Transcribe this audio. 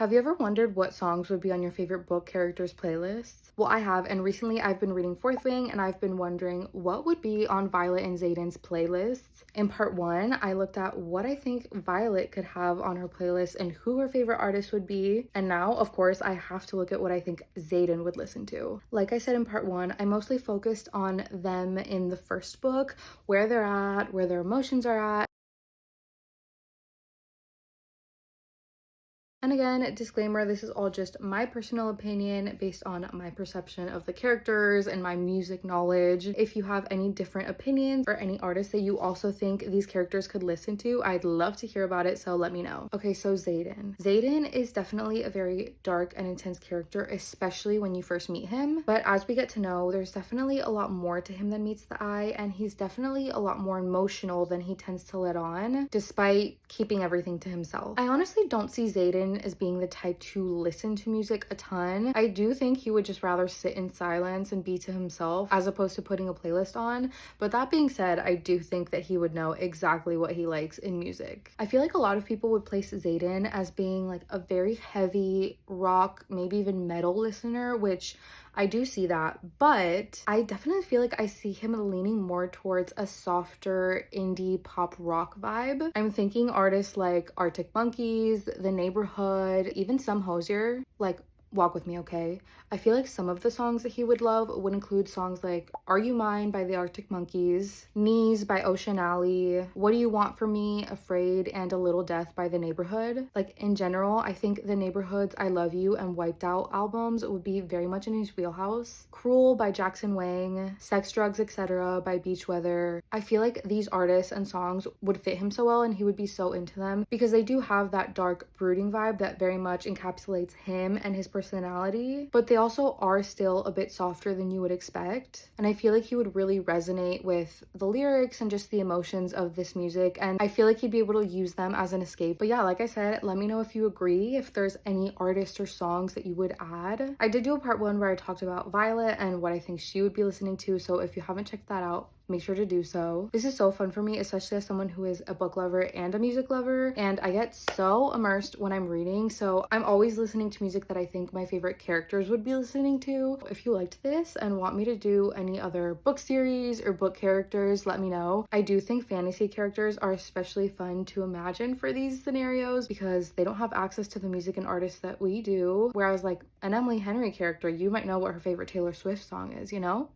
Have you ever wondered what songs would be on your favorite book characters playlists? Well, I have, and recently I've been reading Fourth Wing and I've been wondering what would be on Violet and Xaden's playlists. In part one, I looked at what I think Violet could have on her playlist and who her favorite artist would be. And now, of course, I have to look at what I think Xaden would listen to. Like I said in part one, I mostly focused on them in the first book, where they're at, where their emotions are at. And again, disclaimer, this is all just my personal opinion based on my perception of the characters and my music knowledge. If you have any different opinions or any artists that you also think these characters could listen to, I'd love to hear about it, so let me know. Okay, so Xaden. Xaden is definitely a very dark and intense character, especially when you first meet him. But as we get to know, there's definitely a lot more to him than meets the eye, and he's definitely a lot more emotional than he tends to let on, despite keeping everything to himself. I honestly don't see Xaden as being the type to listen to music a ton. I do think he would just rather sit in silence and be to himself as opposed to putting a playlist on. But that being said, I do think that he would know exactly what he likes in music. I feel like a lot of people would place Xaden as being like a very heavy rock, maybe even metal listener, which I do see that, but I definitely feel like I see him leaning more towards a softer indie pop rock vibe. I'm thinking artists like Arctic Monkeys, The Neighborhood, even some Hosier, like Walk With Me, Okay? I feel like some of the songs that he would love would include songs like Are You Mine by the Arctic Monkeys, Knees by Ocean Alley, What Do You Want From Me, Afraid, and A Little Death by The Neighborhood. Like in general, I think The Neighborhood's I Love You and Wiped Out albums would be very much in his wheelhouse. Cruel by Jackson Wang, Sex, Drugs, Etc. by Beach Weather. I feel like these artists and songs would fit him so well and he would be so into them because they do have that dark, brooding vibe that very much encapsulates him and his personality, but they also are still a bit softer than you would expect. And I feel like he would really resonate with the lyrics and just the emotions of this music, and I feel like he'd be able to use them as an escape. But yeah, like I said, let me know if you agree, if there's any artists or songs that you would add. I did do a part one where I talked about Violet and what I think she would be listening to, so if you haven't checked that out, make sure to do so. This is so fun for me, especially as someone who is a book lover and a music lover, and I get so immersed when I'm reading, so I'm always listening to music that I think my favorite characters would be listening to. If you liked this and want me to do any other book series or book characters, let me know. I do think fantasy characters are especially fun to imagine for these scenarios because they don't have access to the music and artists that we do, whereas like an Emily Henry character, you might know what her favorite Taylor Swift song is, you know?